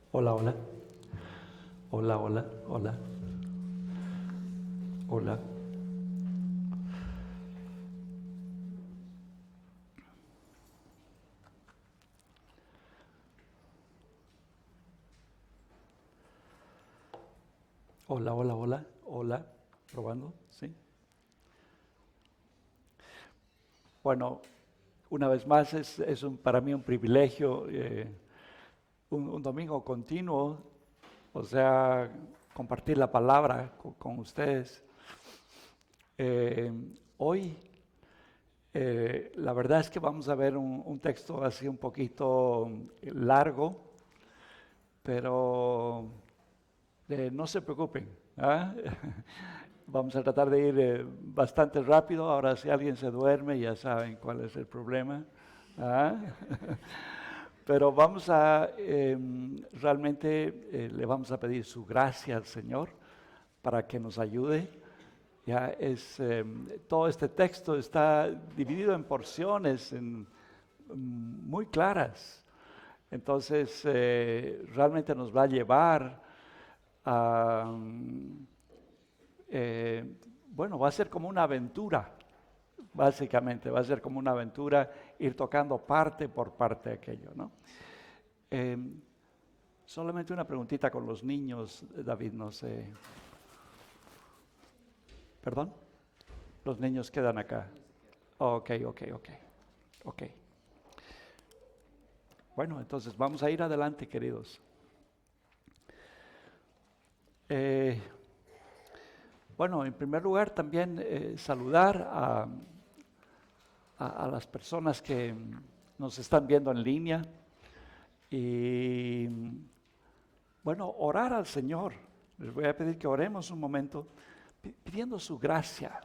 Hola, hola. Hola, hola, hola. Hola. Hola, hola, hola. Hola. Probando, ¿sí? Bueno, una vez más para mí un privilegio, un domingo continuo, o sea, compartir la palabra con ustedes. Eh, Hoy, la verdad es que vamos a ver un texto así un poquito largo, pero no se preocupen. ¿Ah? Vamos a tratar de ir bastante rápido. Ahora, si alguien se duerme, ya saben cuál es el problema. ¿Ah? Pero vamos a realmente le vamos a pedir su gracia al Señor para que nos ayude. Ya es todo este texto está dividido en porciones muy claras. Entonces, realmente nos va a llevar a, bueno, va a ser como una aventura, básicamente, va a ser como una aventura ir tocando parte por parte aquello, ¿no? Eh, Solamente una preguntita con los niños, David, no sé. ¿Perdón? Los niños quedan acá. Ok, ok, ok, ok. Bueno, entonces vamos a ir adelante, queridos. Eh, bueno, en primer lugar también saludar a las personas que nos están viendo en línea y bueno, orar al Señor. Les voy a pedir que oremos un momento pidiendo su gracia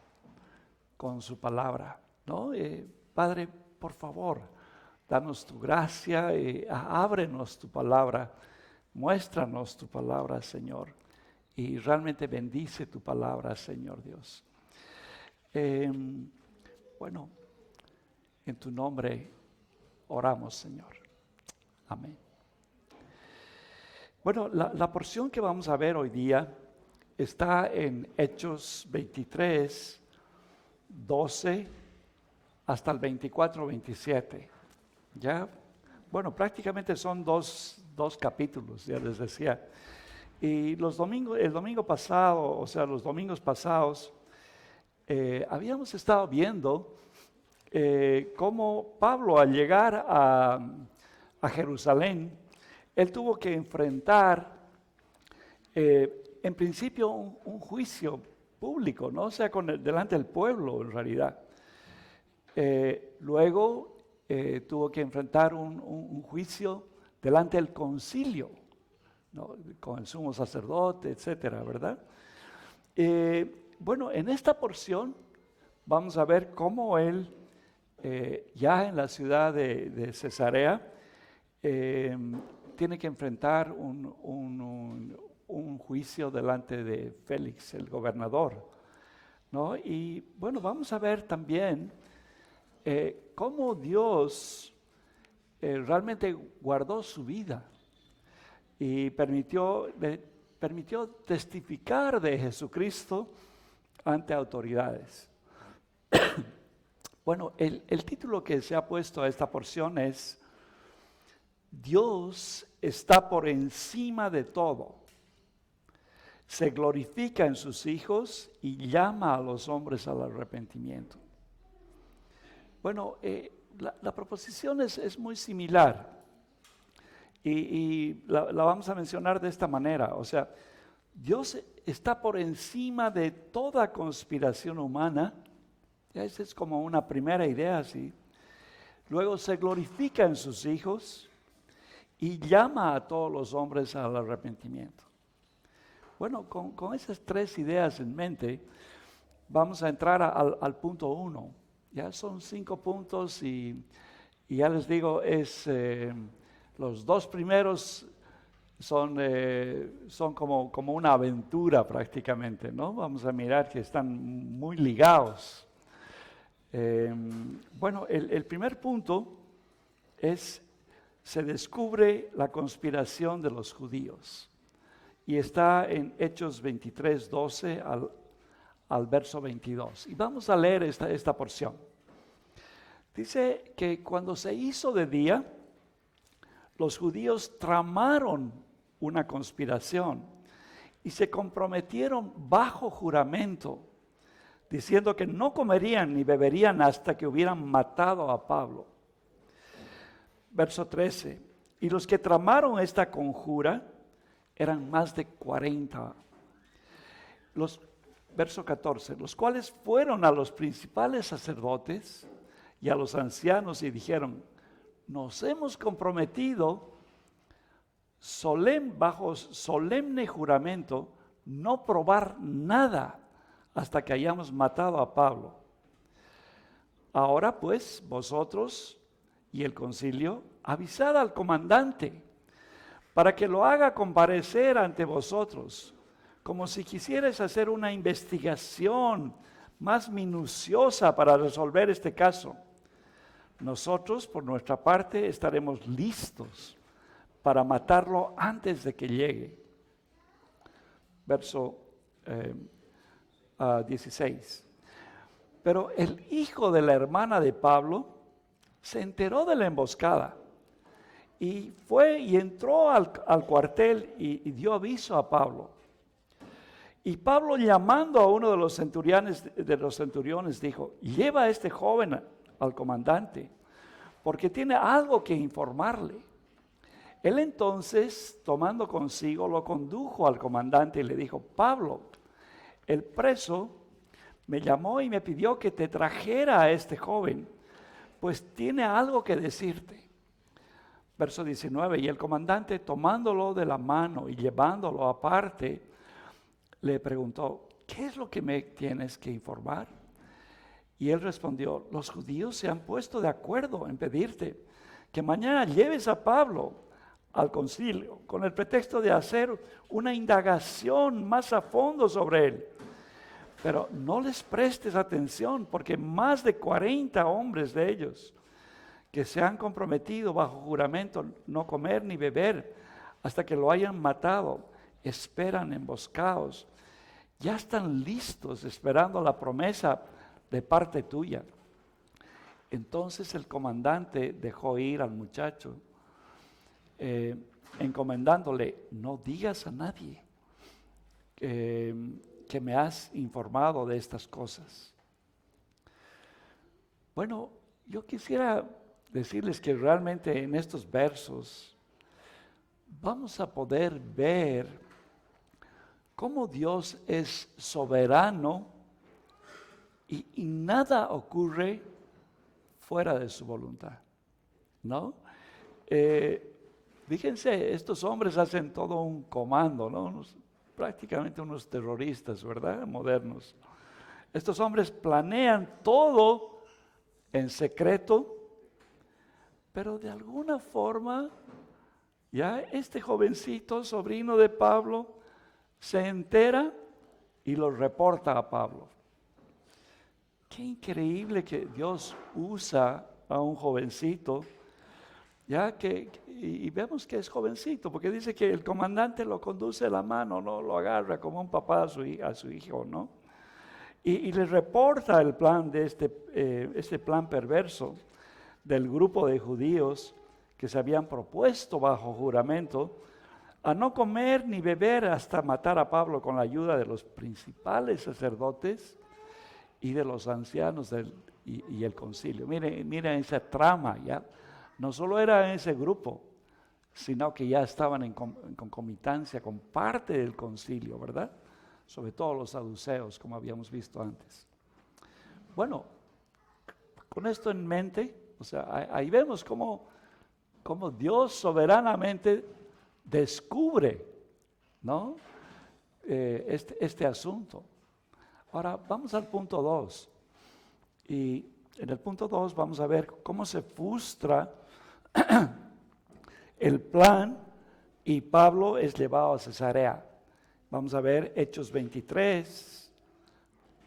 con su palabra, ¿no? Padre, por favor, danos tu gracia, ábrenos tu palabra, muéstranos tu palabra, Señor, y realmente bendice tu palabra, Señor Dios. Eh, bueno, en tu nombre oramos, Señor. Amén. Bueno, la porción que vamos a ver hoy día está en Hechos 23, 12 hasta el 24, 27. Ya, bueno, prácticamente son dos capítulos, ya les decía. Y el domingo pasado, o sea, los domingos pasados, habíamos estado viendo cómo Pablo al llegar a Jerusalén, él tuvo que enfrentar en principio un juicio público, ¿no? O sea, delante del pueblo en realidad. Luego tuvo que enfrentar un juicio delante del concilio, ¿no? Con el sumo sacerdote, etcétera, ¿verdad? Bueno, en esta porción vamos a ver cómo él, ya en la ciudad de Cesarea, eh, tiene que enfrentar un juicio delante de Félix, el gobernador, ¿no? Y bueno, vamos a ver también cómo Dios realmente guardó su vida y permitió testificar de Jesucristo ante autoridades. Bueno, el título que se ha puesto a esta porción es Dios está por encima de todo, se glorifica en sus hijos y llama a los hombres al arrepentimiento. Bueno, la proposición es muy similar y la vamos a mencionar de esta manera. O sea, Dios está por encima de toda conspiración humana. Ya esa es como una primera idea así. Luego se glorifica en sus hijos y llama a todos los hombres al arrepentimiento. Bueno, con esas tres ideas en mente, vamos a entrar al punto 1. Ya son 5 puntos y ya les digo, los dos primeros son como una aventura prácticamente, ¿no? Vamos a mirar que están muy ligados. Bueno, el primer punto es se descubre la conspiración de los judíos. Y está en Hechos 23, 12 al verso 22. Y vamos a leer esta porción. Dice que cuando se hizo de día, los judíos tramaron una conspiración y se comprometieron bajo juramento, diciendo que no comerían ni beberían hasta que hubieran matado a Pablo. Verso 13. Y los que tramaron esta conjura eran más de 40. Verso 14. Los cuales fueron a los principales sacerdotes y a los ancianos y dijeron: nos hemos comprometido bajo solemne juramento no probar nada hasta que hayamos matado a Pablo. Ahora pues, vosotros y el concilio, avisad al comandante para que lo haga comparecer ante vosotros, como si quisierais hacer una investigación más minuciosa para resolver este caso. Nosotros, por nuestra parte, estaremos listos para matarlo antes de que llegue. Verso 16. Pero el hijo de la hermana de Pablo se enteró de la emboscada y fue y entró al cuartel y dio aviso a Pablo. Y Pablo, llamando a uno de los centuriones, dijo: lleva a este joven al comandante, porque tiene algo que informarle. Él entonces, tomando consigo, lo condujo al comandante y le dijo: Pablo, el preso me llamó y me pidió que te trajera a este joven, pues tiene algo que decirte. Verso 19, y el comandante, tomándolo de la mano y llevándolo aparte, le preguntó: ¿qué es lo que me tienes que informar? Y él respondió: los judíos se han puesto de acuerdo en pedirte que mañana lleves a Pablo al concilio, con el pretexto de hacer una indagación más a fondo sobre él. Pero no les prestes atención, porque más de 40 hombres de ellos, que se han comprometido bajo juramento no comer ni beber hasta que lo hayan matado, esperan emboscados. Ya están listos esperando la promesa de parte tuya. Entonces el comandante dejó ir al muchacho, encomendándole: no digas a nadie que me has informado de estas cosas. Bueno, yo quisiera decirles que realmente en estos versos vamos a poder ver cómo Dios es soberano y nada ocurre fuera de su voluntad, ¿no? Fíjense, estos hombres hacen todo un comando, ¿no? Prácticamente unos terroristas, ¿verdad? Modernos. Estos hombres planean todo en secreto, pero de alguna forma, ya este jovencito, sobrino de Pablo, se entera y lo reporta a Pablo. Qué increíble que Dios usa a un jovencito, ya y vemos que es jovencito, porque dice que el comandante lo conduce de la mano, no lo agarra como un papá a su hijo, ¿no? Y le reporta el plan de este plan perverso del grupo de judíos que se habían propuesto bajo juramento a no comer ni beber hasta matar a Pablo con la ayuda de los principales sacerdotes y de los ancianos y el concilio. Miren esa trama, ya. No solo era ese grupo, sino que ya estaban en concomitancia con parte del concilio, ¿verdad? Sobre todo los saduceos, como habíamos visto antes. Bueno, con esto en mente, o sea, ahí vemos cómo Dios soberanamente descubre, ¿no? Este asunto. Ahora vamos al punto 2. Y en el punto 2 vamos a ver cómo se frustra el plan y Pablo es llevado a Cesarea. Vamos a ver Hechos 23,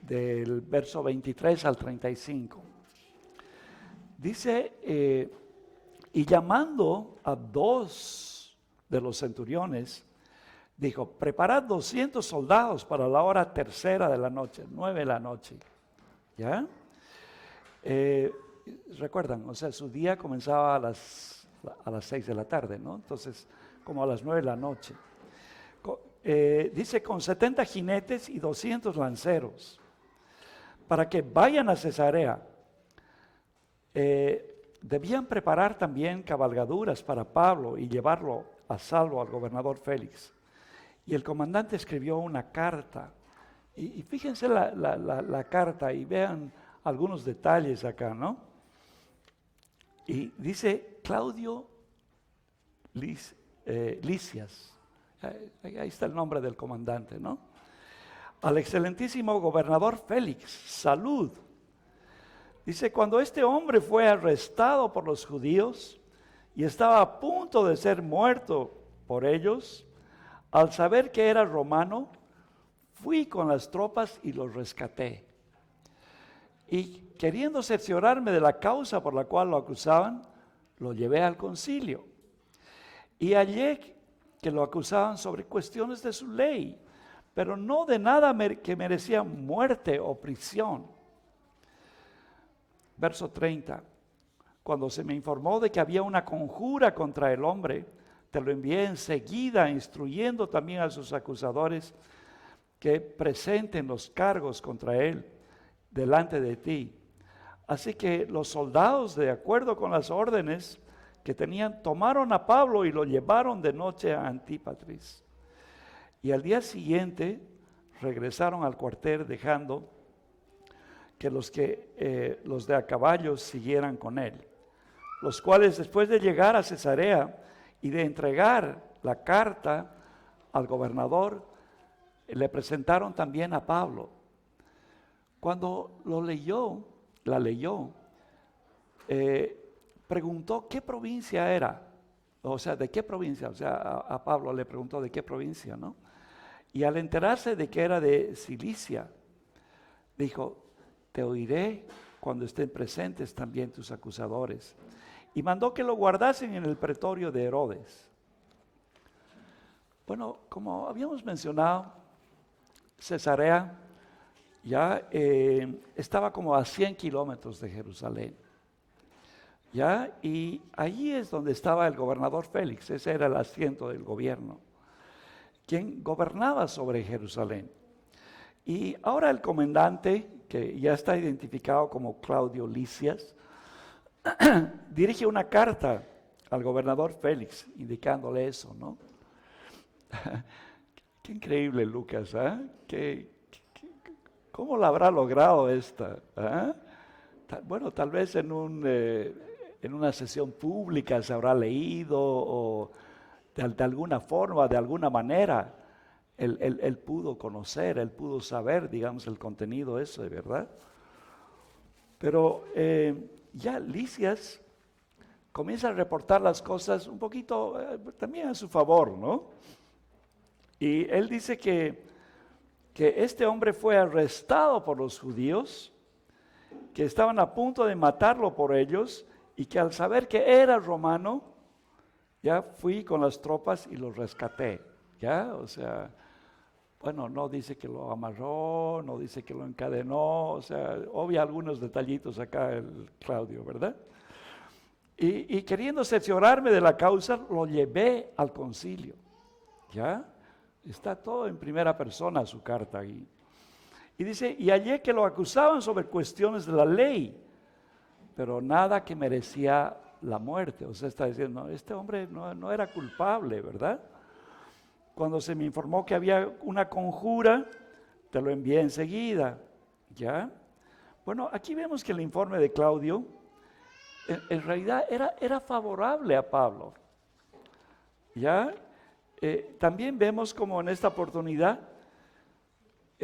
del verso 23 al 35. Dice Y llamando a 2 de los centuriones, dijo, preparad 200 soldados para la hora tercera de la noche, 9 de la noche. ¿Ya? Recuerdan, o sea, su día comenzaba a las 6 de la tarde, ¿no? Entonces, como a las 9 de la noche. Dice, con 70 jinetes y 200 lanceros, para que vayan a Cesarea. Debían preparar también cabalgaduras para Pablo y llevarlo a salvo al gobernador Félix. Y el comandante escribió una carta. Y fíjense la carta y vean algunos detalles acá, ¿no? Y dice Claudio Lisias. Ahí está el nombre del comandante, ¿no? Al excelentísimo gobernador Félix, salud. Dice, cuando este hombre fue arrestado por los judíos y estaba a punto de ser muerto por ellos, al saber que era romano, fui con las tropas y los rescaté. Y queriendo cerciorarme de la causa por la cual lo acusaban, lo llevé al concilio. Y hallé que lo acusaban sobre cuestiones de su ley, pero no de nada que merecía muerte o prisión. Verso 30. Cuando se me informó de que había una conjura contra el hombre, te lo envié enseguida, instruyendo también a sus acusadores que presenten los cargos contra él delante de ti. Así que los soldados, de acuerdo con las órdenes que tenían, tomaron a Pablo y lo llevaron de noche a Antípatris. Y al día siguiente regresaron al cuartel dejando que los de a caballo siguieran con él, los cuales después de llegar a Cesarea y de entregar la carta al gobernador, le presentaron también a Pablo. Cuando la leyó, preguntó qué provincia era, o sea, de qué provincia, o sea, a Pablo le preguntó de qué provincia, ¿no? Y al enterarse de que era de Cilicia, dijo, te oiré cuando estén presentes también tus acusadores. Y mandó que lo guardasen en el pretorio de Herodes. Bueno, como habíamos mencionado, Cesarea ya estaba como a 100 kilómetros de Jerusalén. ¿Ya? Y allí es donde estaba el gobernador Félix, ese era el asiento del gobierno, quien gobernaba sobre Jerusalén. Y ahora el comandante, que ya está identificado como Claudio Lisias, dirige una carta al gobernador Félix, indicándole eso, ¿no? Qué increíble, Lucas, ¿eh? ¿Cómo lo habrá logrado esta? Bueno, tal vez en una sesión pública se habrá leído o de alguna forma, de alguna manera, él pudo conocer, él pudo saber, digamos, el contenido ese, ¿verdad? Pero ya Lisias comienza a reportar las cosas un poquito también a su favor, ¿no? Y él dice que este hombre fue arrestado por los judíos, que estaban a punto de matarlo por ellos, y que al saber que era romano, ya fui con las tropas y lo rescaté, ¿ya? O sea, bueno, no dice que lo amarró, no dice que lo encadenó, o sea, obvia algunos detallitos acá el Claudio, ¿verdad? Y queriendo cerciorarme de la causa, lo llevé al concilio, ¿ya? Está todo en primera persona su carta ahí. Y dice, y hallé que lo acusaban sobre cuestiones de la ley, pero nada que merecía la muerte. O sea, está diciendo, este hombre no era culpable, ¿verdad? Cuando se me informó que había una conjura, te lo envié enseguida, ¿ya? Bueno, aquí vemos que el informe de Claudio, en realidad era favorable a Pablo, ¿ya? También vemos como en esta oportunidad,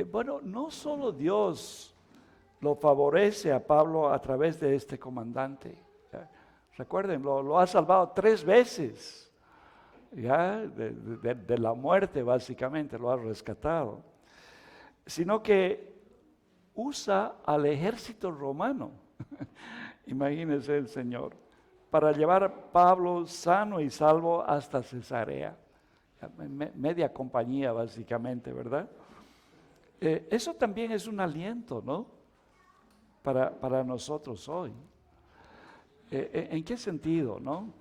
bueno, no solo Dios lo favorece a Pablo a través de este comandante. ¿Ya? Recuerden, lo ha salvado 3 veces, ¿ya? De la muerte básicamente, lo ha rescatado. Sino que usa al ejército romano. Imagínense el Señor. para llevar a Pablo sano y salvo hasta Cesarea. Media compañía básicamente, ¿verdad? Eso también es un aliento, ¿no? Para nosotros hoy. ¿En qué sentido, no?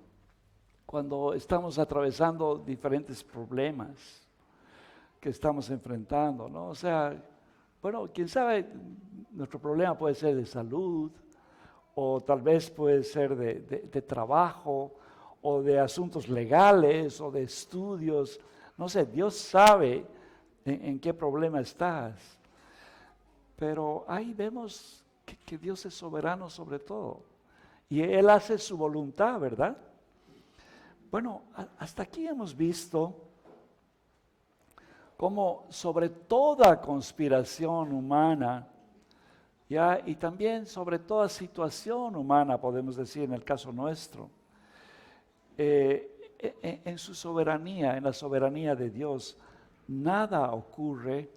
Cuando estamos atravesando diferentes problemas que estamos enfrentando, ¿no? O sea, bueno, quién sabe, nuestro problema puede ser de salud, o tal vez puede ser de trabajo, o de asuntos legales, o de estudios. No sé, Dios sabe en qué problema estás. Pero ahí vemos que Dios es soberano sobre todo. Y Él hace su voluntad, ¿verdad? Bueno, hasta aquí hemos visto cómo sobre toda conspiración humana, ¿ya? Y también sobre toda situación humana, podemos decir en el caso nuestro, en su soberanía, en la soberanía de Dios, nada ocurre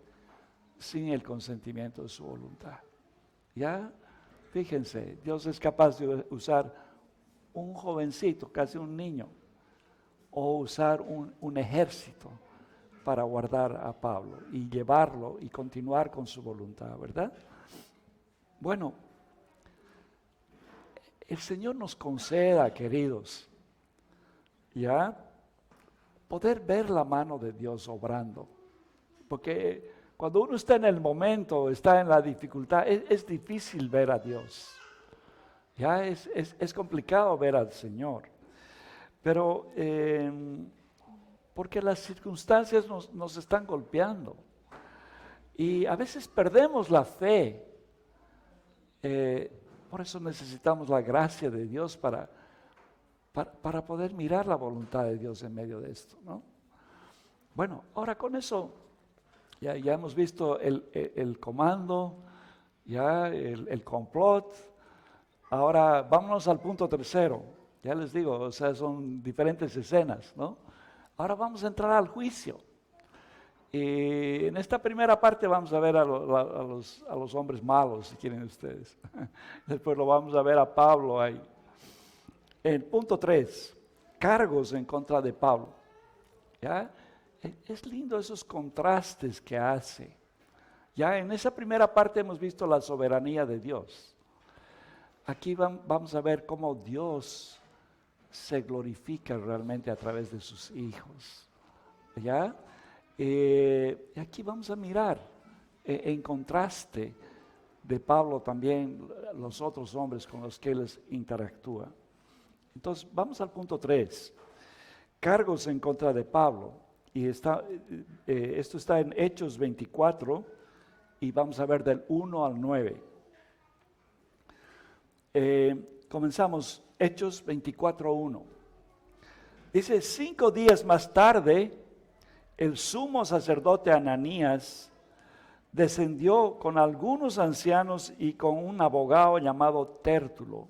sin el consentimiento de su voluntad. ¿Ya? Fíjense, Dios es capaz de usar un jovencito, casi un niño, o usar un ejército para guardar a Pablo y llevarlo y continuar con su voluntad, ¿verdad? Bueno, el Señor nos conceda, queridos, ya poder ver la mano de Dios obrando, porque cuando uno está en el momento, está en la dificultad, es difícil ver a Dios, ya es complicado ver al Señor, pero porque las circunstancias nos están golpeando y a veces perdemos la fe. Por eso necesitamos la gracia de Dios para poder mirar la voluntad de Dios en medio de esto, ¿no? Bueno, ahora con eso ya hemos visto el comando, ya el complot. Ahora vámonos al punto tercero. Ya les digo, o sea, son diferentes escenas, ¿no? Ahora vamos a entrar al juicio. Y en esta primera parte vamos a ver a los hombres malos, si quieren ustedes. Después lo vamos a ver a Pablo ahí. En punto 3, cargos en contra de Pablo. ¿Ya? Es lindo esos contrastes que hace. Ya en esa primera parte hemos visto la soberanía de Dios. Aquí vamos a ver cómo Dios se glorifica realmente a través de sus hijos. ¿Ya? Y aquí vamos a mirar en contraste de Pablo también los otros hombres con los que él interactúa. Entonces vamos al punto 3, cargos en contra de Pablo, y esto está en Hechos 24 y vamos a ver del 1 al 9. Comenzamos Hechos 24:1. Dice: 5 días más tarde, el sumo sacerdote Ananías descendió con algunos ancianos y con un abogado llamado Tértulo,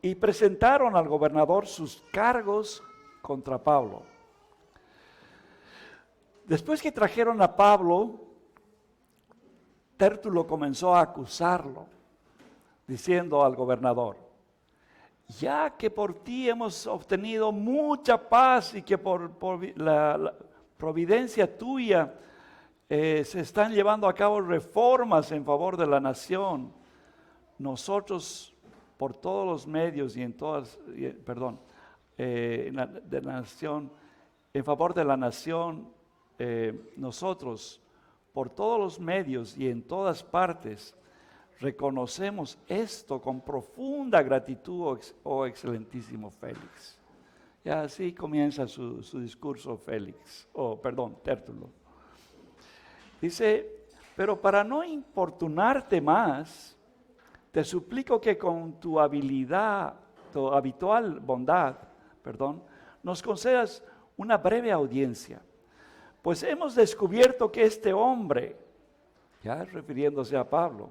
y presentaron al gobernador sus cargos contra Pablo. Después que trajeron a Pablo, Tértulo comenzó a acusarlo, diciendo al gobernador: ya que por ti hemos obtenido mucha paz y que por la providencia tuya se están llevando a cabo reformas en favor de la nación, nosotros por todos los medios y en todas, de la nación, en favor de la nación, nosotros por todos los medios y en todas partes reconocemos esto con profunda gratitud, oh excelentísimo Félix. Y así comienza su discurso Tértulo. Dice: pero para no importunarte más, te suplico que con tu habitual bondad, nos concedas una breve audiencia, pues hemos descubierto que este hombre, ya refiriéndose a Pablo,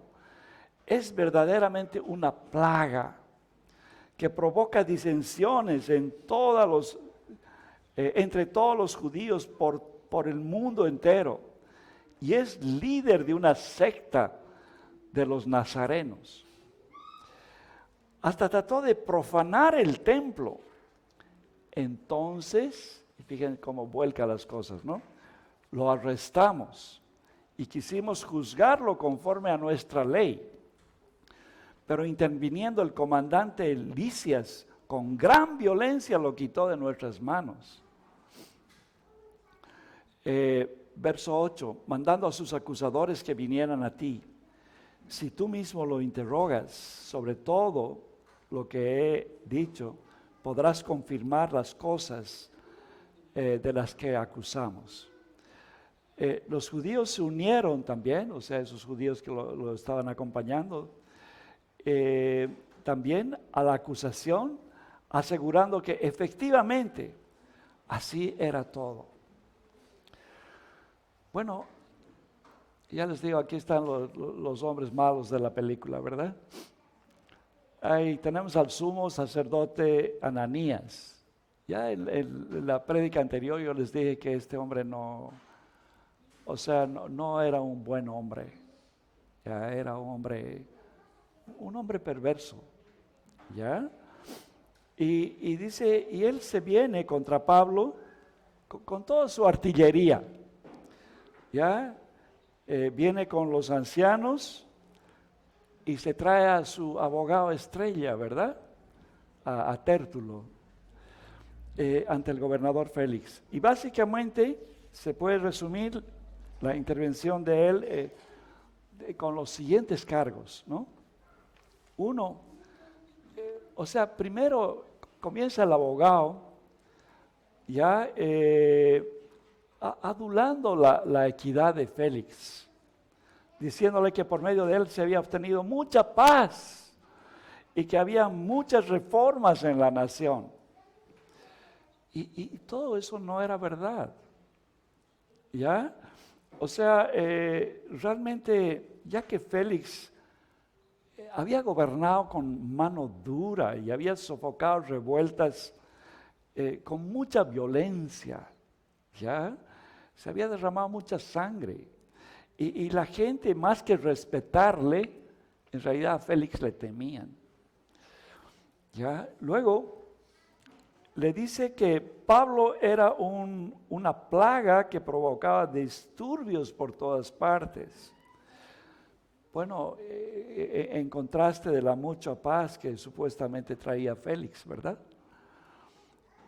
es verdaderamente una plaga que provoca disensiones entre todos los judíos por el mundo entero, y es líder de una secta de los nazarenos. hasta trató de profanar el templo. Entonces, fíjense cómo vuelca las cosas, ¿no? Lo arrestamos y quisimos juzgarlo conforme a nuestra ley. Pero interviniendo el comandante Lisias, con gran violencia lo quitó de nuestras manos. Verso 8, mandando a sus acusadores que vinieran a ti. Si tú mismo lo interrogas sobre todo lo que he dicho, podrás confirmar las cosas de las que acusamos. Los judíos se unieron también, o sea, esos judíos que lo estaban acompañando, también a la acusación, asegurando que efectivamente así era todo. Bueno, ya les digo, aquí están los hombres malos de la película, ¿verdad? Ahí tenemos al sumo sacerdote Ananías. Ya en la prédica anterior yo les dije que este hombre no era un buen hombre. Ya era un hombre perverso. ¿Ya? Y dice, y él se viene contra Pablo con toda su artillería. ¿Ya? Viene con los ancianos y se trae a su abogado estrella, ¿verdad? A Tértulo, ante el gobernador Félix. Y básicamente se puede resumir la intervención de él con los siguientes cargos, ¿no? Uno, primero comienza el abogado ya adulando la equidad de Félix, diciéndole que por medio de él se había obtenido mucha paz y que había muchas reformas en la nación. Y todo eso no era verdad. ¿Ya? O sea, realmente, ya que Félix había gobernado con mano dura y había sofocado revueltas con mucha violencia, ¿ya? Se había derramado mucha sangre. Y la gente, más que respetarle, en realidad a Félix le temían. ¿Ya? Luego, le dice que Pablo era una plaga que provocaba disturbios por todas partes. Bueno, en contraste de la mucha paz que supuestamente traía Félix, ¿verdad?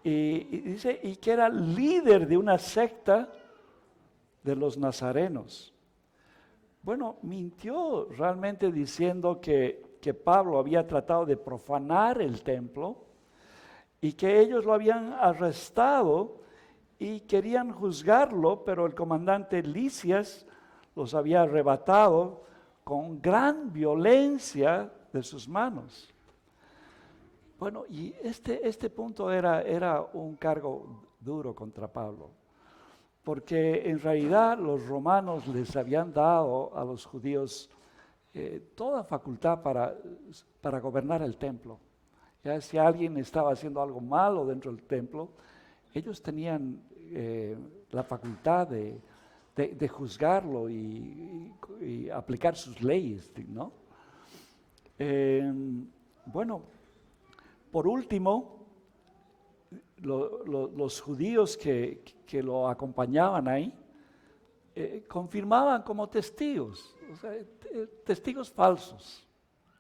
Y dice, y que era líder de una secta de los nazarenos. Bueno, mintió realmente diciendo que Pablo había tratado de profanar el templo y que ellos lo habían arrestado y querían juzgarlo, pero el comandante Lisias los había arrebatado con gran violencia de sus manos. Bueno, y este punto era un cargo duro contra Pablo, porque en realidad los romanos les habían dado a los judíos toda facultad para gobernar el templo. Ya si alguien estaba haciendo algo malo dentro del templo, ellos tenían la facultad de juzgarlo y aplicar sus leyes, ¿no? Bueno, por último, los judíos que lo acompañaban ahí confirmaban como testigos, o sea, testigos falsos,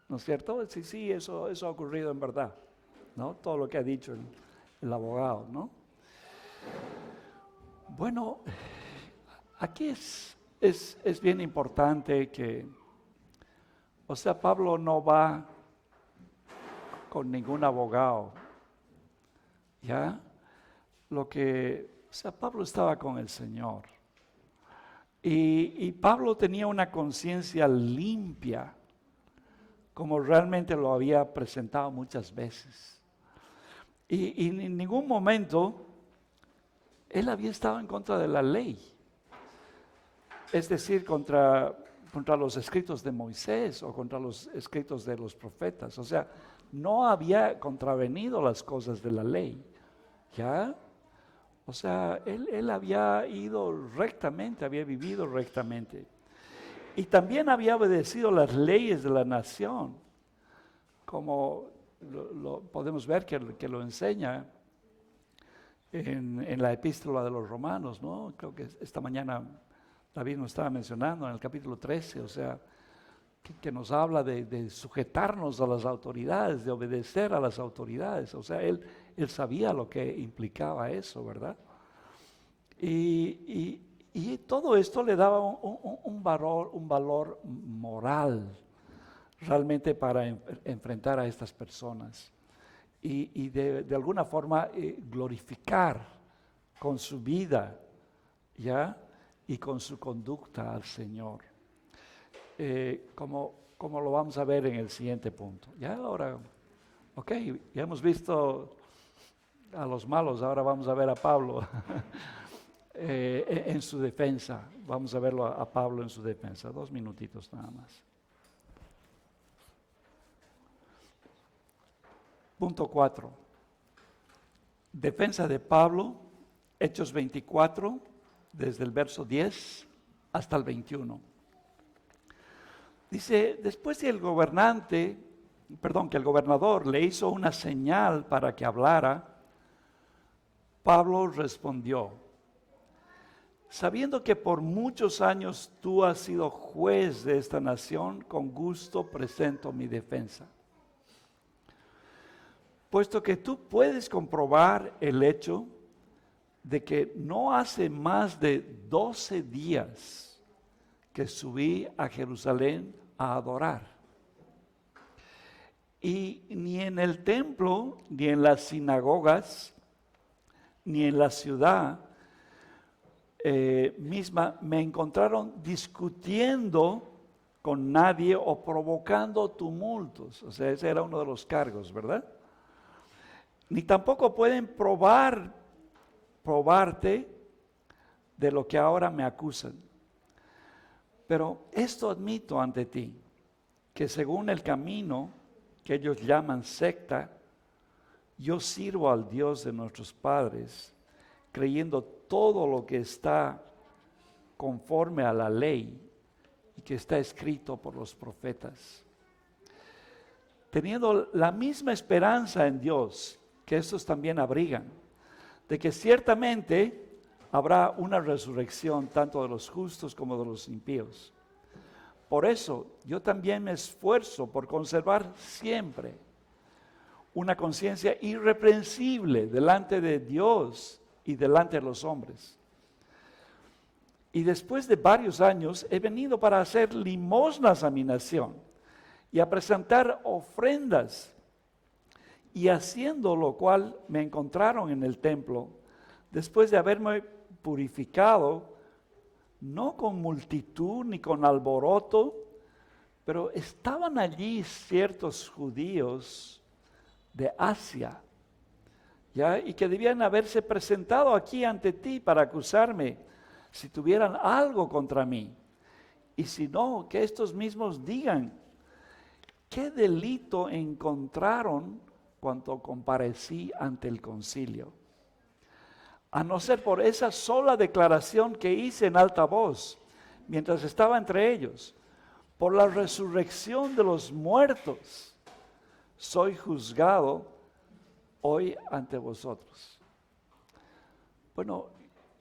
¿no es cierto? Sí, eso ha ocurrido en verdad, ¿no? Todo lo que ha dicho el abogado, ¿no? Bueno, aquí es bien importante que, o sea, Pablo no va con ningún abogado, ¿ya? Pablo estaba con el Señor. Y Pablo tenía una conciencia limpia, como realmente lo había presentado muchas veces. Y en ningún momento él había estado en contra de la ley. Es decir, contra los escritos de Moisés o contra los escritos de los profetas. O sea, no había contravenido las cosas de la ley. ¿Ya? O sea, él había ido rectamente, había vivido rectamente. Y también había obedecido las leyes de la nación, como podemos ver que lo enseña en la epístola de los Romanos, ¿no? Creo que esta mañana David nos estaba mencionando en el capítulo 13, o sea, que nos habla de sujetarnos a las autoridades, de obedecer a las autoridades. O sea, él sabía lo que implicaba eso, ¿verdad? Y todo esto le daba un valor moral realmente para enfrentar a estas personas y de alguna forma glorificar con su vida, ¿ya? Y con su conducta al Señor. Como lo vamos a ver en el siguiente punto. Ya ahora, ok, ya hemos visto a los malos, ahora vamos a ver a Pablo en su defensa. Vamos a verlo a Pablo en su defensa. 2 minutitos nada más. Punto 4. Defensa de Pablo, Hechos 24, desde el verso 10 hasta el 21. Dice, después que el gobernador le hizo una señal para que hablara, Pablo respondió, sabiendo que por muchos años tú has sido juez de esta nación, con gusto presento mi defensa. Puesto que tú puedes comprobar el hecho de que no hace más de 12 días que subí a Jerusalén a adorar. Y ni en el templo, ni en las sinagogas, ni en la ciudad misma me encontraron discutiendo con nadie o provocando tumultos. O sea, ese era uno de los cargos, ¿verdad? Ni tampoco pueden probarte de lo que ahora me acusan. Pero esto admito ante ti, que según el camino que ellos llaman secta, yo sirvo al Dios de nuestros padres, creyendo todo lo que está conforme a la ley y que está escrito por los profetas. Teniendo la misma esperanza en Dios, que estos también abrigan, de que ciertamente habrá una resurrección tanto de los justos como de los impíos. Por eso yo también me esfuerzo por conservar siempre una conciencia irreprensible delante de Dios y delante de los hombres. Y después de varios años he venido para hacer limosnas a mi nación y a presentar ofrendas. Y haciendo lo cual me encontraron en el templo, después de haberme purificado, no con multitud ni con alboroto, pero estaban allí ciertos judíos de Asia, ¿ya? Y que debían haberse presentado aquí ante ti para acusarme, si tuvieran algo contra mí. Y si no, que estos mismos digan, ¿qué delito encontraron cuando comparecí ante el concilio? A no ser por esa sola declaración que hice en alta voz, mientras estaba entre ellos, por la resurrección de los muertos, soy juzgado hoy ante vosotros. Bueno,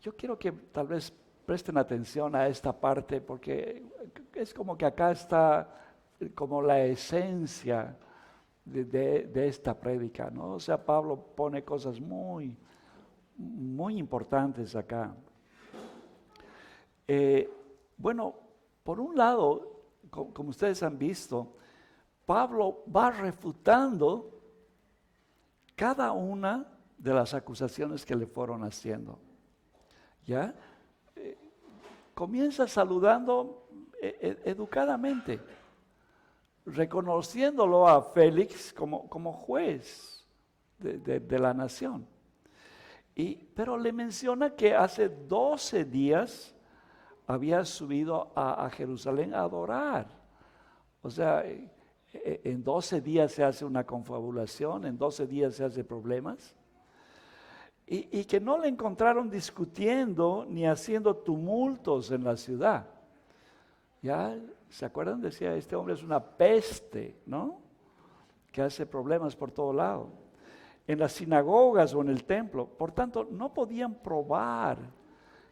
yo quiero que tal vez presten atención a esta parte, porque es como que acá está como la esencia de esta prédica, ¿no? O sea, Pablo pone cosas muy importantes acá. Bueno, por un lado, como ustedes han visto, Pablo va refutando cada una de las acusaciones que le fueron haciendo. ¿Ya? Comienza saludando educadamente, reconociéndolo a Félix como juez de la nación. Pero le menciona que hace 12 días había subido a Jerusalén a adorar. O sea, en 12 días se hace una confabulación, en 12 días se hace problemas. Y que no le encontraron discutiendo ni haciendo tumultos en la ciudad. ¿Ya? ¿Se acuerdan? Decía, este hombre es una peste, ¿no? que hace problemas por todo lado. En las sinagogas o en el templo. Por tanto, no podían probar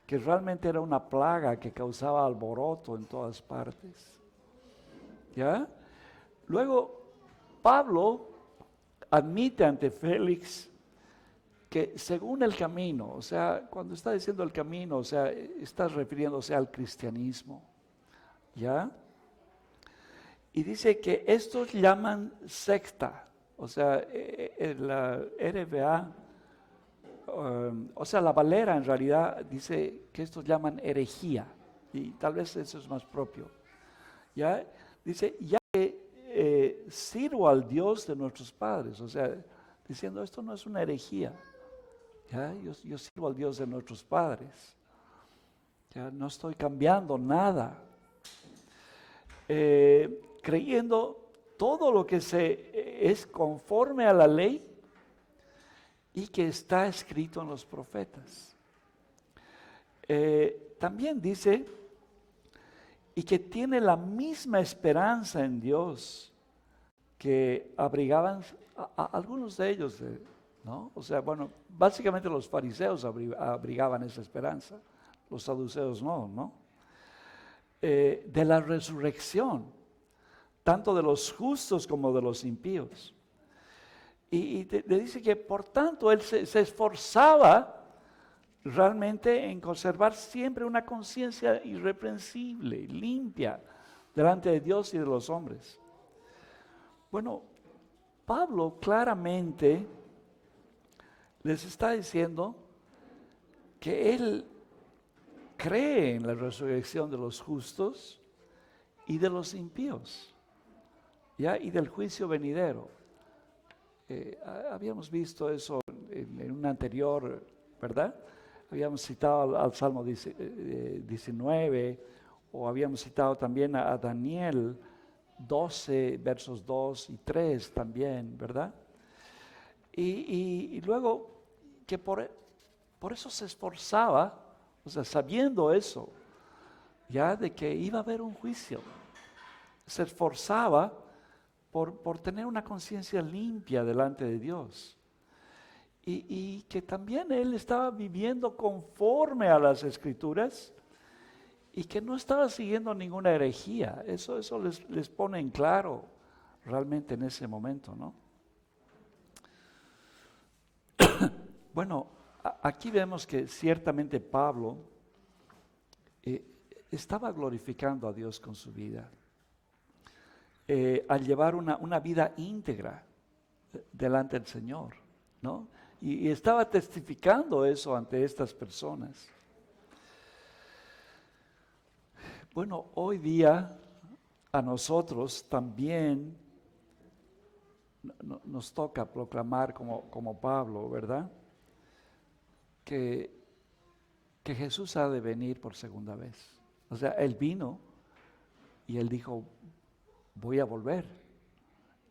que realmente era una plaga que causaba alboroto en todas partes. ¿Ya? Luego, Pablo admite ante Félix que según el camino, o sea, cuando está diciendo el camino, o sea, está refiriéndose al cristianismo. ¿Ya? Y dice que estos llaman secta, o sea, la RBA, o sea, la Valera en realidad dice que estos llaman herejía, y tal vez eso es más propio. ¿Ya? Dice, ya que sirvo al Dios de nuestros padres, o sea, diciendo esto no es una herejía, ¿ya? Yo sirvo al Dios de nuestros padres, ya no estoy cambiando nada. Creyendo todo lo que es conforme a la ley y que está escrito en los profetas. También dice, y que tiene la misma esperanza en Dios que abrigaban a algunos de ellos, ¿no? O sea, bueno, básicamente los fariseos abrigaban esa esperanza, los saduceos no. De la resurrección, tanto de los justos como de los impíos. Y le dice que por tanto él se esforzaba realmente en conservar siempre una conciencia irreprensible, limpia, delante de Dios y de los hombres. Bueno, Pablo claramente les está diciendo que él cree en la resurrección de los justos y de los impíos, ¿ya? Y del juicio venidero. Habíamos visto eso en un anterior, ¿verdad? Habíamos citado al Salmo 19, o habíamos citado también a Daniel 12, versos 2 y 3 también, ¿verdad? Y luego que por eso se esforzaba, o sea, sabiendo eso, ya de que iba a haber un juicio, se esforzaba por tener una conciencia limpia delante de Dios. Y que también él estaba viviendo conforme a las Escrituras y que no estaba siguiendo ninguna herejía. Eso les pone en claro realmente en ese momento, ¿no? Bueno, aquí vemos que ciertamente Pablo estaba glorificando a Dios con su vida, al llevar una vida íntegra delante del Señor, ¿no? Y estaba testificando eso ante estas personas. Bueno, hoy día a nosotros también nos toca proclamar como Pablo, ¿verdad? Que Jesús ha de venir por segunda vez. O sea, Él vino y Él dijo, voy a volver,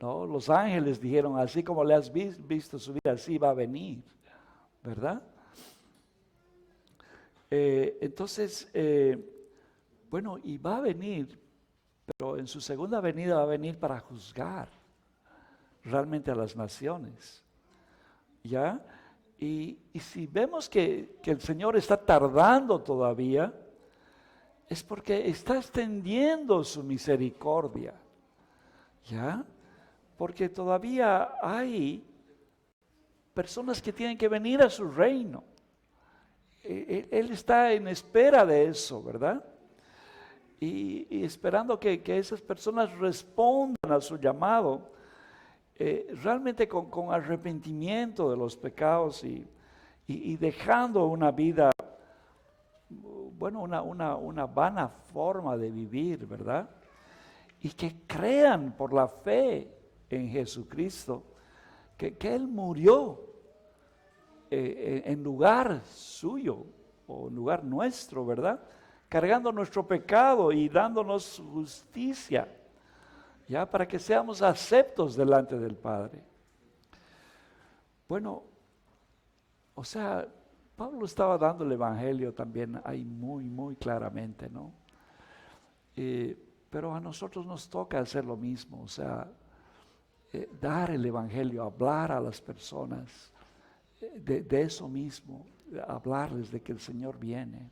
¿no? Los ángeles dijeron, así como le has visto su vida, así va a venir, ¿verdad? Entonces, bueno, y va a venir, pero en su segunda venida va a venir para juzgar realmente a las naciones, ¿ya? Y si vemos que el Señor está tardando todavía, es porque está extendiendo su misericordia, ¿ya? Porque todavía hay personas que tienen que venir a su reino. Él está en espera de eso, ¿verdad? Y esperando que esas personas respondan a su llamado, realmente con arrepentimiento de los pecados y dejando una vida, bueno, una vana forma de vivir, ¿verdad? Y que crean por la fe en Jesucristo, que Él murió en lugar suyo o en lugar nuestro, ¿verdad? Cargando nuestro pecado y dándonos justicia, ya para que seamos aceptos delante del Padre. Bueno, o sea, Pablo estaba dando el evangelio también ahí muy claramente, ¿no? Pero a nosotros nos toca hacer lo mismo, o sea, dar el evangelio, hablar a las personas de eso mismo, hablarles de que el Señor viene,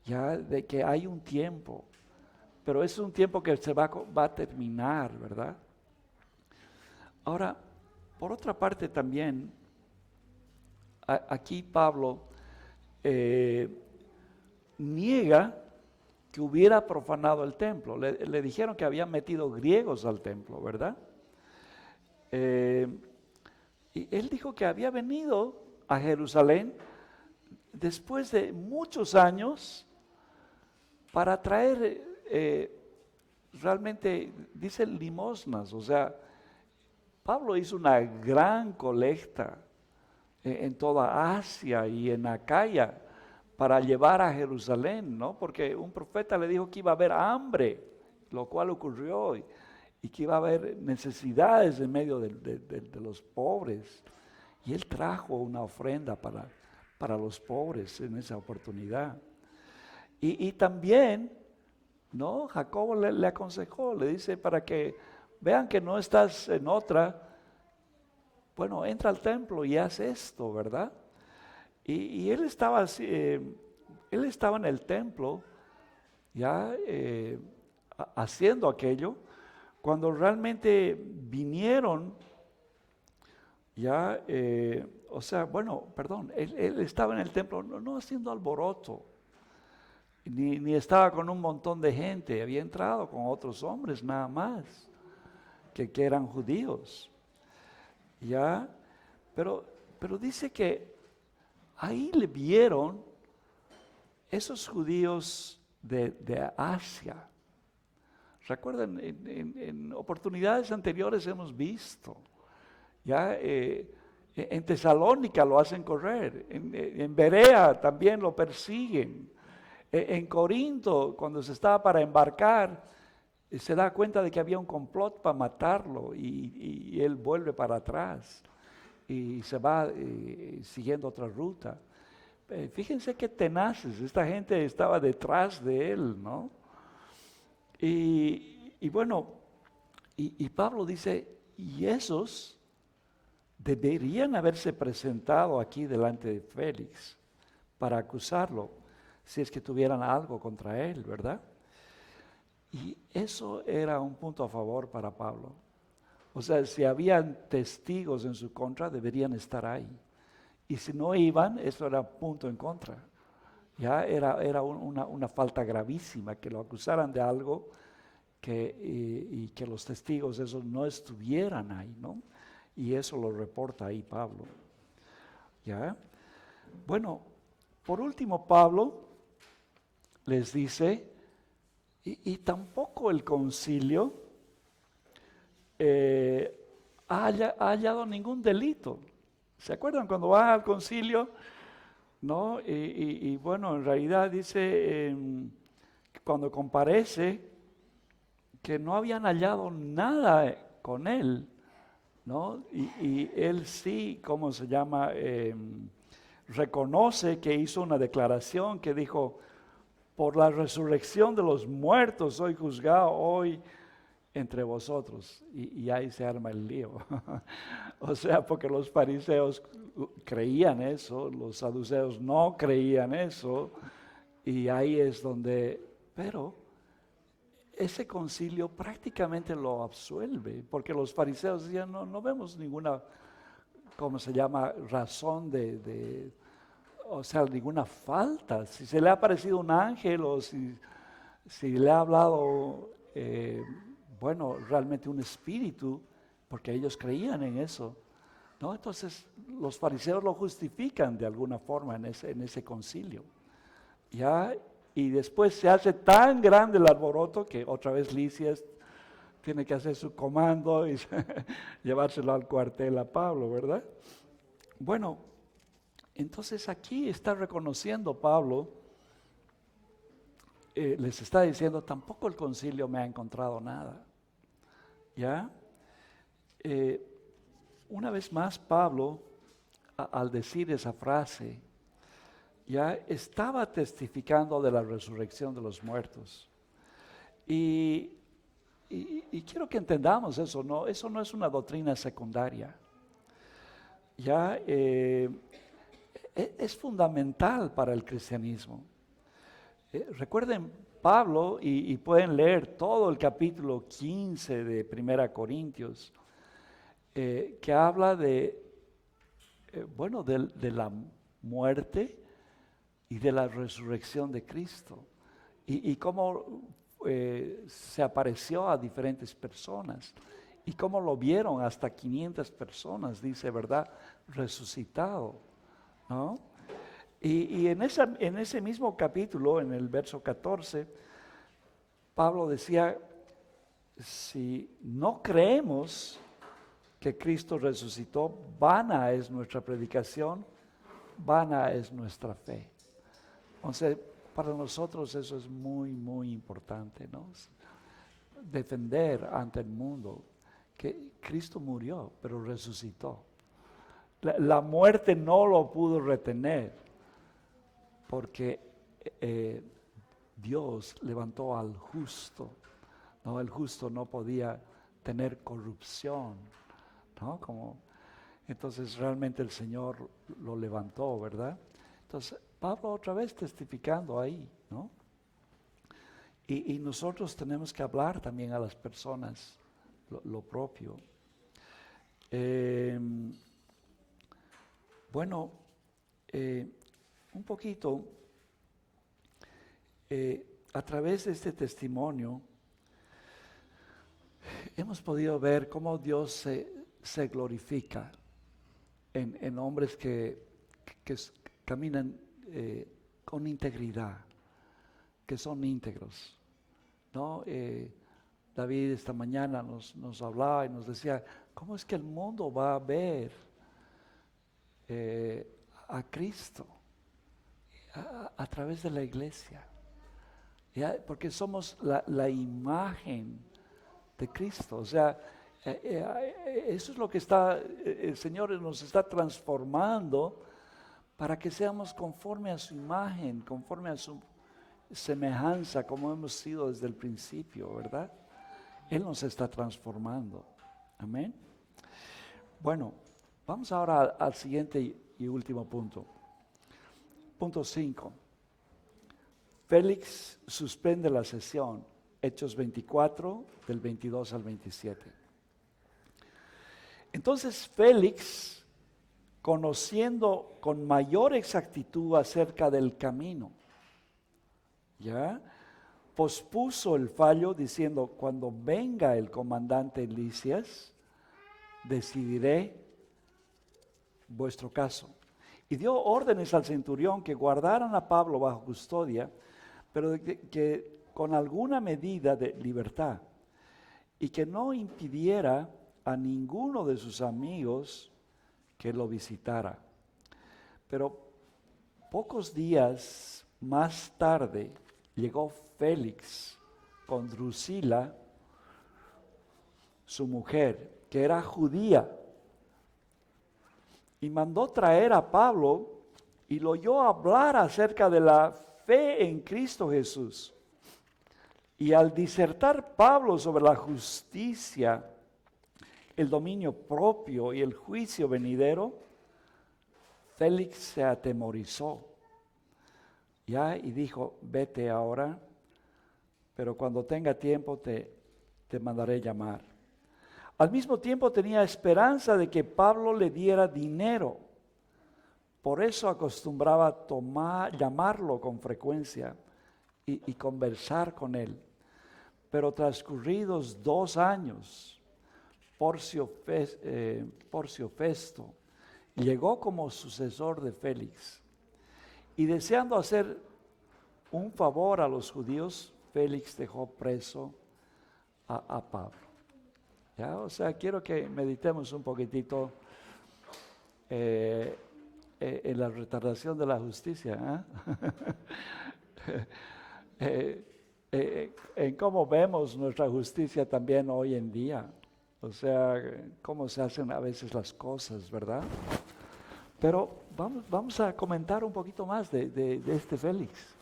ya de que hay un tiempo, pero es un tiempo que se va a terminar, ¿verdad? Ahora, por otra parte también, aquí Pablo niega que hubiera profanado el templo. Le dijeron que habían metido griegos al templo, ¿verdad? Y él dijo que había venido a Jerusalén después de muchos años para traer realmente, dice limosnas, o sea, Pablo hizo una gran colecta en toda Asia y en Acaya para llevar a Jerusalén, ¿no? Porque un profeta le dijo que iba a haber hambre, lo cual ocurrió, y que iba a haber necesidades en medio de los pobres. Y él trajo una ofrenda para los pobres en esa oportunidad. Y también, ¿no? Jacobo le aconsejó, le dice, para que vean que no estás en otra, bueno, entra al templo y haz esto, ¿verdad? Y él estaba en el templo, ya haciendo aquello, cuando realmente vinieron, ya, o sea, bueno, perdón, él estaba en el templo no haciendo alboroto, ni estaba con un montón de gente, había entrado con otros hombres nada más, que eran judíos, ya, pero dice que ahí le vieron esos judíos de Asia. Recuerden, en oportunidades anteriores hemos visto, ya en Tesalónica lo hacen correr, en Berea también lo persiguen, en Corinto cuando se estaba para embarcar, se da cuenta de que había un complot para matarlo y él vuelve para atrás y se va siguiendo otra ruta. Fíjense qué tenaces, esta gente estaba detrás de él, ¿no? Y bueno, y Pablo dice, y esos deberían haberse presentado aquí delante de Félix para acusarlo, si es que tuvieran algo contra él, ¿verdad? Y eso era un punto a favor para Pablo. O sea, si habían testigos en su contra, deberían estar ahí. Y si no iban, eso era punto en contra. Ya era una falta gravísima que lo acusaran de algo y que los testigos esos no estuvieran ahí, ¿no? Y eso lo reporta ahí Pablo. ¿Ya? Bueno, por último Pablo les dice, y tampoco el concilio ha hallado ningún delito. ¿Se acuerdan cuando van al concilio? ¿No? Y bueno, en realidad dice, cuando comparece, que no habían hallado nada con él, ¿no? Y él sí, ¿cómo se llama? Reconoce que hizo una declaración que dijo, por la resurrección de los muertos soy juzgado hoy entre vosotros. Y ahí se arma el lío. O sea, porque los fariseos creían eso, los saduceos no creían eso, y ahí es donde, pero ese concilio prácticamente lo absuelve, porque los fariseos decían, no vemos ninguna, ¿cómo se llama?, razón o sea, ninguna falta. Si se le ha aparecido un ángel o si le ha hablado, bueno, realmente un espíritu, porque ellos creían en eso, ¿no? Entonces los fariseos lo justifican de alguna forma en ese concilio, ¿ya? Y después se hace tan grande el alboroto que otra vez Lisias tiene que hacer su comando y llevárselo al cuartel a Pablo, ¿verdad? Bueno, entonces aquí está reconociendo Pablo, les está diciendo, tampoco el concilio me ha encontrado nada, ¿ya? Una vez más Pablo, al decir esa frase, ya estaba testificando de la resurrección de los muertos. Y Y quiero que entendamos eso, ¿no? Eso no es una doctrina secundaria. Ya es fundamental para el cristianismo. Recuerden Pablo, y pueden leer todo el capítulo 15 de Primera Corintios, que habla de la muerte y de la resurrección de Cristo. Y cómo se apareció a diferentes personas. Y cómo lo vieron hasta 500 personas, dice, ¿verdad? Resucitado, ¿no? Y en ese mismo capítulo, en el verso 14, Pablo decía, si no creemos que Cristo resucitó, vana es nuestra predicación, vana es nuestra fe. Entonces, para nosotros eso es muy, muy importante, ¿no? Defender ante el mundo que Cristo murió, pero resucitó. La muerte no lo pudo retener, porque Dios levantó al justo, ¿no? El justo no podía tener corrupción, ¿no? Entonces realmente el Señor lo levantó, ¿verdad? Entonces Pablo otra vez testificando ahí, ¿no? Y nosotros tenemos que hablar también a las personas lo propio. Un poquito, a través de este testimonio, hemos podido ver cómo Dios se glorifica en hombres que caminan con integridad, que son íntegros, ¿no? David esta mañana nos hablaba y nos decía, ¿cómo es que el mundo va a ver a Cristo a través de la iglesia? ¿Ya? Porque somos la imagen de Cristo. O sea, eso es lo que el Señor nos está transformando para que seamos conforme a su imagen, conforme a su semejanza, como hemos sido desde el principio, ¿verdad? Él nos está transformando. Amén. Bueno, vamos ahora al siguiente y último punto. Punto 5. Félix suspende la sesión. Hechos 24, del 22 al 27. Entonces Félix, conociendo con mayor exactitud acerca del camino, ¿ya?, pospuso el fallo diciendo, cuando venga el comandante Lisias, decidiré vuestro caso. Y dio órdenes al centurión que guardaran a Pablo bajo custodia, pero que con alguna medida de libertad, y que no impidiera a ninguno de sus amigos que lo visitara. Pero pocos días más tarde llegó Félix con Drusila, su mujer, que era judía, y mandó traer a Pablo y lo oyó hablar acerca de la fe en Cristo Jesús. Y al disertar Pablo sobre la justicia, el dominio propio y el juicio venidero, Félix se atemorizó, ¿ya?, y dijo, vete ahora, pero cuando tenga tiempo te mandaré llamar. Al mismo tiempo tenía esperanza de que Pablo le diera dinero. Por eso acostumbraba llamarlo con frecuencia y conversar con él. Pero transcurridos 2 años, Porcio Festo llegó como sucesor de Félix. Y deseando hacer un favor a los judíos, Félix dejó preso a Pablo. ¿Ya? O sea, quiero que meditemos un poquitito en la retardación de la justicia. En cómo vemos nuestra justicia también hoy en día. O sea, cómo se hacen a veces las cosas, ¿verdad? Pero vamos a comentar un poquito más de este Félix.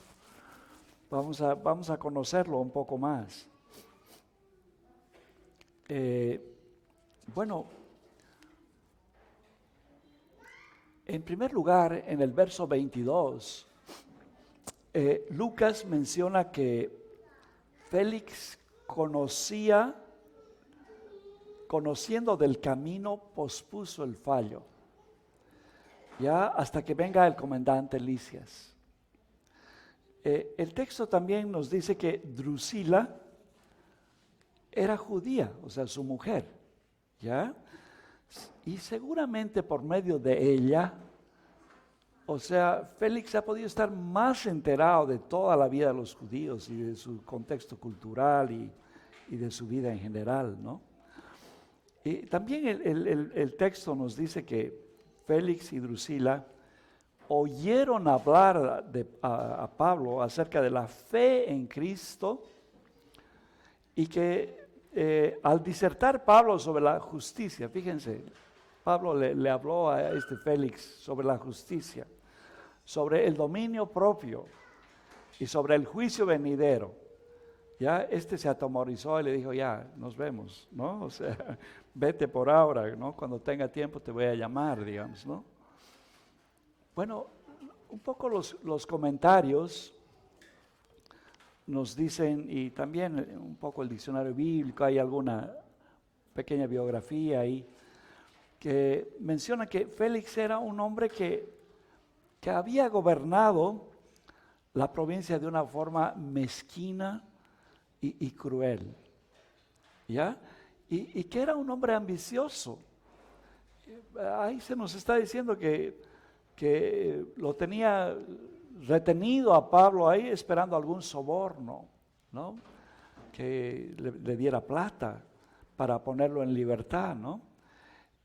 Vamos a conocerlo un poco más. Bueno, en primer lugar, en el verso 22, Lucas menciona que Félix conociendo del camino, pospuso el fallo, ya hasta que venga el comandante Lisias. El texto también nos dice que Drusila era judía, o sea, su mujer, ¿ya? Y seguramente por medio de ella, o sea, Félix ha podido estar más enterado de toda la vida de los judíos y de su contexto cultural y de su vida en general, ¿no? Y también el texto nos dice que Félix y Drusila oyeron hablar a Pablo acerca de la fe en Cristo y que al disertar Pablo sobre la justicia, fíjense, Pablo le habló a este Félix sobre la justicia, sobre el dominio propio y sobre el juicio venidero. Ya se atemorizó y le dijo, ya, nos vemos, ¿no? O sea, vete por ahora, ¿no? Cuando tenga tiempo te voy a llamar, digamos, ¿no? Bueno, un poco los comentarios nos dicen, y también un poco el diccionario bíblico, hay alguna pequeña biografía ahí, que menciona que Félix era un hombre que había gobernado la provincia de una forma mezquina y cruel, ¿ya? Y que era un hombre ambicioso. Ahí se nos está diciendo que lo tenía retenido a Pablo ahí esperando algún soborno, ¿no? Que le diera plata para ponerlo en libertad, ¿no?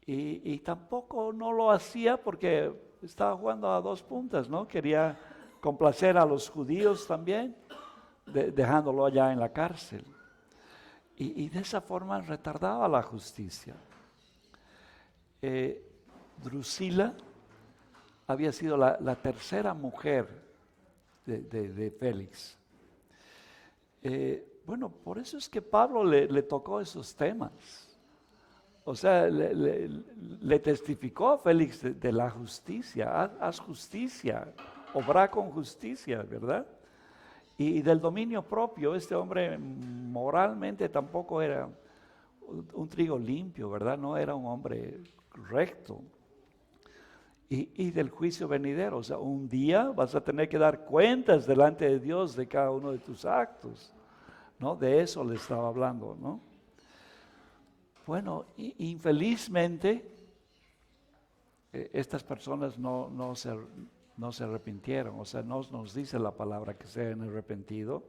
Y tampoco no lo hacía porque estaba jugando a dos puntas, ¿no? Quería complacer a los judíos también, dejándolo allá en la cárcel. Y de esa forma retardaba la justicia. Drusila había sido la tercera mujer de Félix. Bueno, por eso es que Pablo le tocó esos temas. O sea, le testificó a Félix de la justicia, haz justicia, obra con justicia, ¿verdad? Y del dominio propio, este hombre moralmente tampoco era un trigo limpio, ¿verdad? No era un hombre recto. Y del juicio venidero, o sea, un día vas a tener que dar cuentas delante de Dios de cada uno de tus actos, ¿no? De eso le estaba hablando, ¿no? Bueno, infelizmente, estas personas no se arrepintieron, o sea, no nos dice la palabra que se hayan arrepentido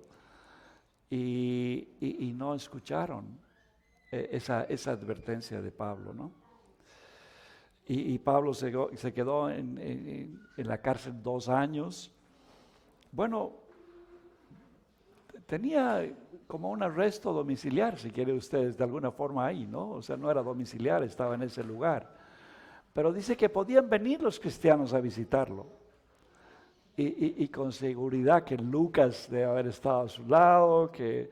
y no escucharon esa advertencia de Pablo, ¿no? Y Pablo se quedó en la cárcel 2 años. Bueno, tenía como un arresto domiciliar, si quiere ustedes, de alguna forma ahí, ¿no? O sea, no era domiciliar, estaba en ese lugar. Pero dice que podían venir los cristianos a visitarlo. Y con seguridad que Lucas debe haber estado a su lado, que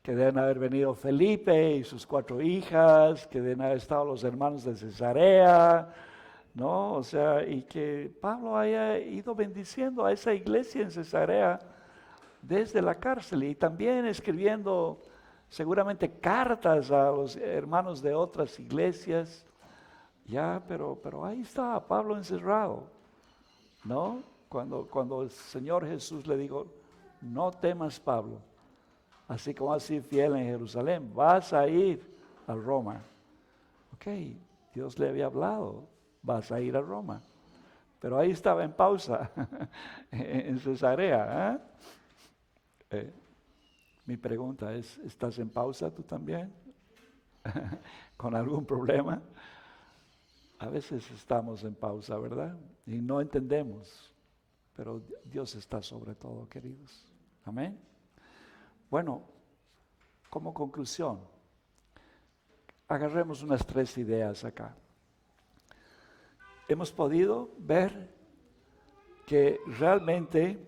deben haber venido Felipe y sus 4 hijas, que deben haber estado los hermanos de Cesarea, ¿no? O sea, y que Pablo haya ido bendiciendo a esa iglesia en Cesarea desde la cárcel y también escribiendo seguramente cartas a los hermanos de otras iglesias, ya, pero ahí estaba Pablo encerrado, ¿no? Cuando el Señor Jesús le dijo, no temas, Pablo, así como has sido fiel en Jerusalén, vas a ir a Roma. Ok, Dios le había hablado, vas a ir a Roma. Pero ahí estaba en pausa, en Cesarea. Mi pregunta es, ¿estás en pausa tú también? ¿Con algún problema? A veces estamos en pausa, ¿verdad? Y no entendemos, pero Dios está sobre todo, queridos. Amén. Bueno, como conclusión, agarremos unas 3 ideas acá. Hemos podido ver que realmente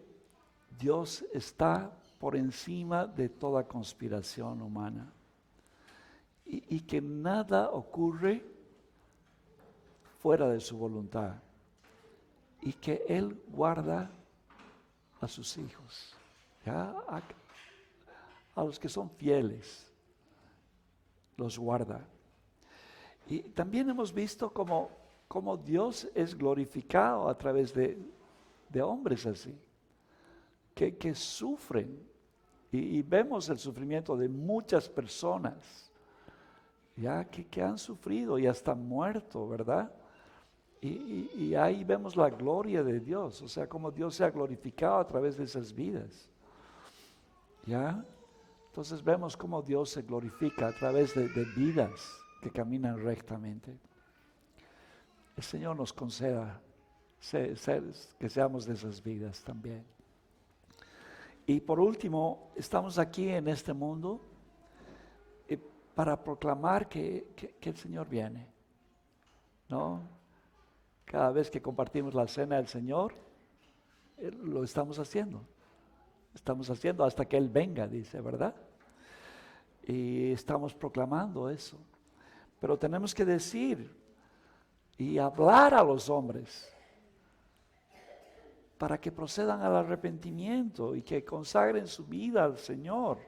Dios está por encima de toda conspiración humana. y que nada ocurre fuera de su voluntad y que Él guarda a sus hijos, ¿ya? A los que son fieles, los guarda. Y también hemos visto cómo Dios es glorificado a través de hombres así, que sufren. Y vemos el sufrimiento de muchas personas, ya que han sufrido y hasta muerto, ¿verdad? Y ahí vemos la gloria de Dios, o sea, cómo Dios se ha glorificado a través de esas vidas, ¿ya? Entonces vemos cómo Dios se glorifica a través de vidas que caminan rectamente. El Señor nos conceda que seamos de esas vidas también. Y por último, estamos aquí en este mundo para proclamar que el Señor viene, ¿no? Cada vez que compartimos la cena del Señor, lo estamos haciendo. Estamos haciendo hasta que Él venga, dice, ¿verdad? Y estamos proclamando eso. Pero tenemos que decir y hablar a los hombres para que procedan al arrepentimiento y que consagren su vida al Señor,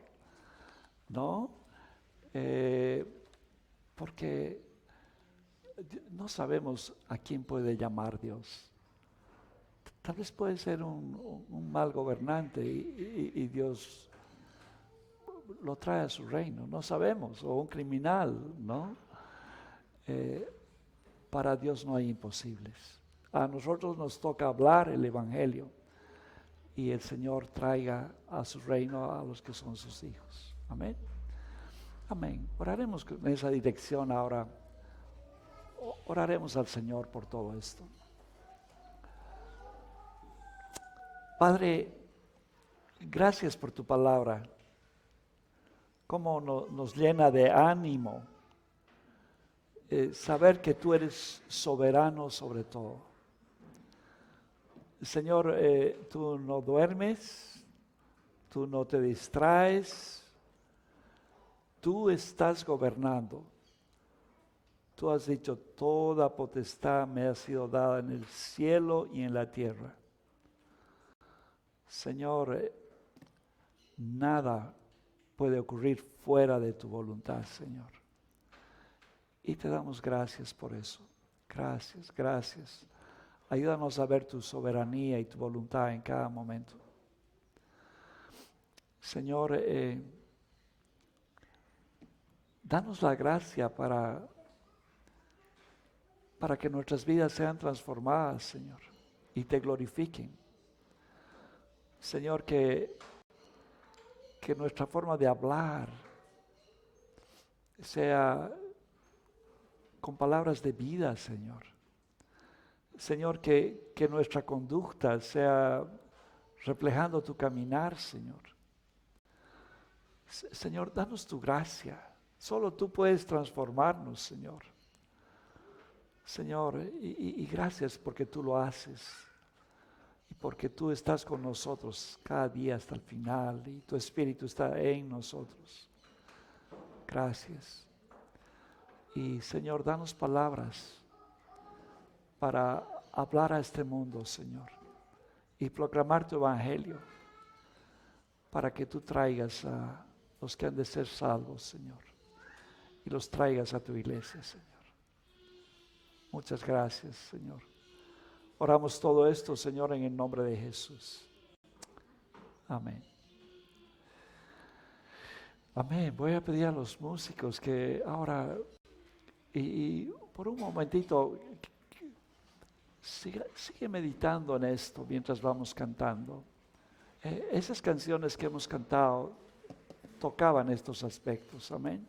¿no? Porque no sabemos a quién puede llamar Dios. Tal vez puede ser un mal gobernante y Dios lo trae a su reino, no sabemos, o un criminal, ¿no? Para Dios no hay imposibles. A nosotros nos toca hablar el Evangelio y el Señor traiga a su reino a los que son sus hijos. Amén. Amén. Oraremos en esa dirección ahora. Oraremos al Señor por todo esto. Padre, gracias por tu palabra. Cómo nos llena de ánimo saber que tú eres soberano sobre todo. Señor, tú no duermes, tú no te distraes, tú estás gobernando. Tú has dicho, toda potestad me ha sido dada en el cielo y en la tierra. Señor, nada puede ocurrir fuera de tu voluntad, Señor. Y te damos gracias por eso. Gracias, gracias. Ayúdanos a ver tu soberanía y tu voluntad en cada momento. Señor, danos la gracia para que nuestras vidas sean transformadas, Señor, y te glorifiquen. Señor, que nuestra forma de hablar sea con palabras de vida, Señor. Señor, que nuestra conducta sea reflejando tu caminar, Señor. Señor, danos tu gracia. Solo tú puedes transformarnos, Señor. Señor, y gracias porque tú lo haces. Y porque tú estás con nosotros cada día hasta el final. Y tu Espíritu está en nosotros. Gracias. Y Señor, danos palabras para hablar a este mundo, Señor, y proclamar tu evangelio, para que tú traigas a los que han de ser salvos, Señor, y los traigas a tu iglesia, Señor. Muchas gracias, Señor. Oramos todo esto, Señor, en el nombre de Jesús. Amén. Amén. Voy a pedir a los músicos que ahora, y por un momentito, sigue meditando en esto mientras vamos cantando. Esas canciones que hemos cantado tocaban estos aspectos. Amén.